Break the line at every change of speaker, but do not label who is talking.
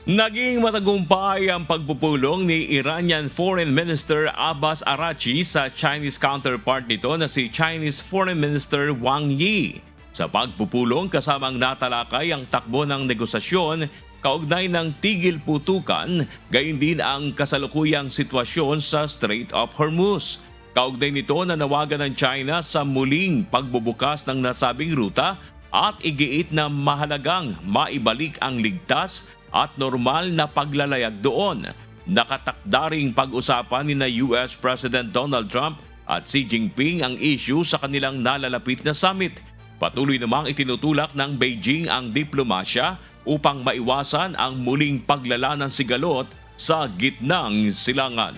Naging matagumpay ang pagpupulong ni Iranian Foreign Minister Abbas Araghchi sa Chinese counterpart nito na si Chinese Foreign Minister Wang Yi. Sa pagpupulong kasamang natalakay ang takbo ng negosasyon kaugnay ng tigil putukan, gayon din ang kasalukuyang sitwasyon sa Strait of Hormuz. Kaugnay nito na nawagan ng China sa muling pagbubukas ng nasabing ruta at igiit na mahalagang maibalik ang ligtas at normal na paglalayag doon. Nakatakda ring pag-usapan ni na US President Donald Trump at Xi Jinping ang issue sa kanilang nalalapit na summit. Patuloy namang itinutulak ng Beijing ang diplomasya upang maiwasan ang muling paglala ng sigalot sa gitnang silangan.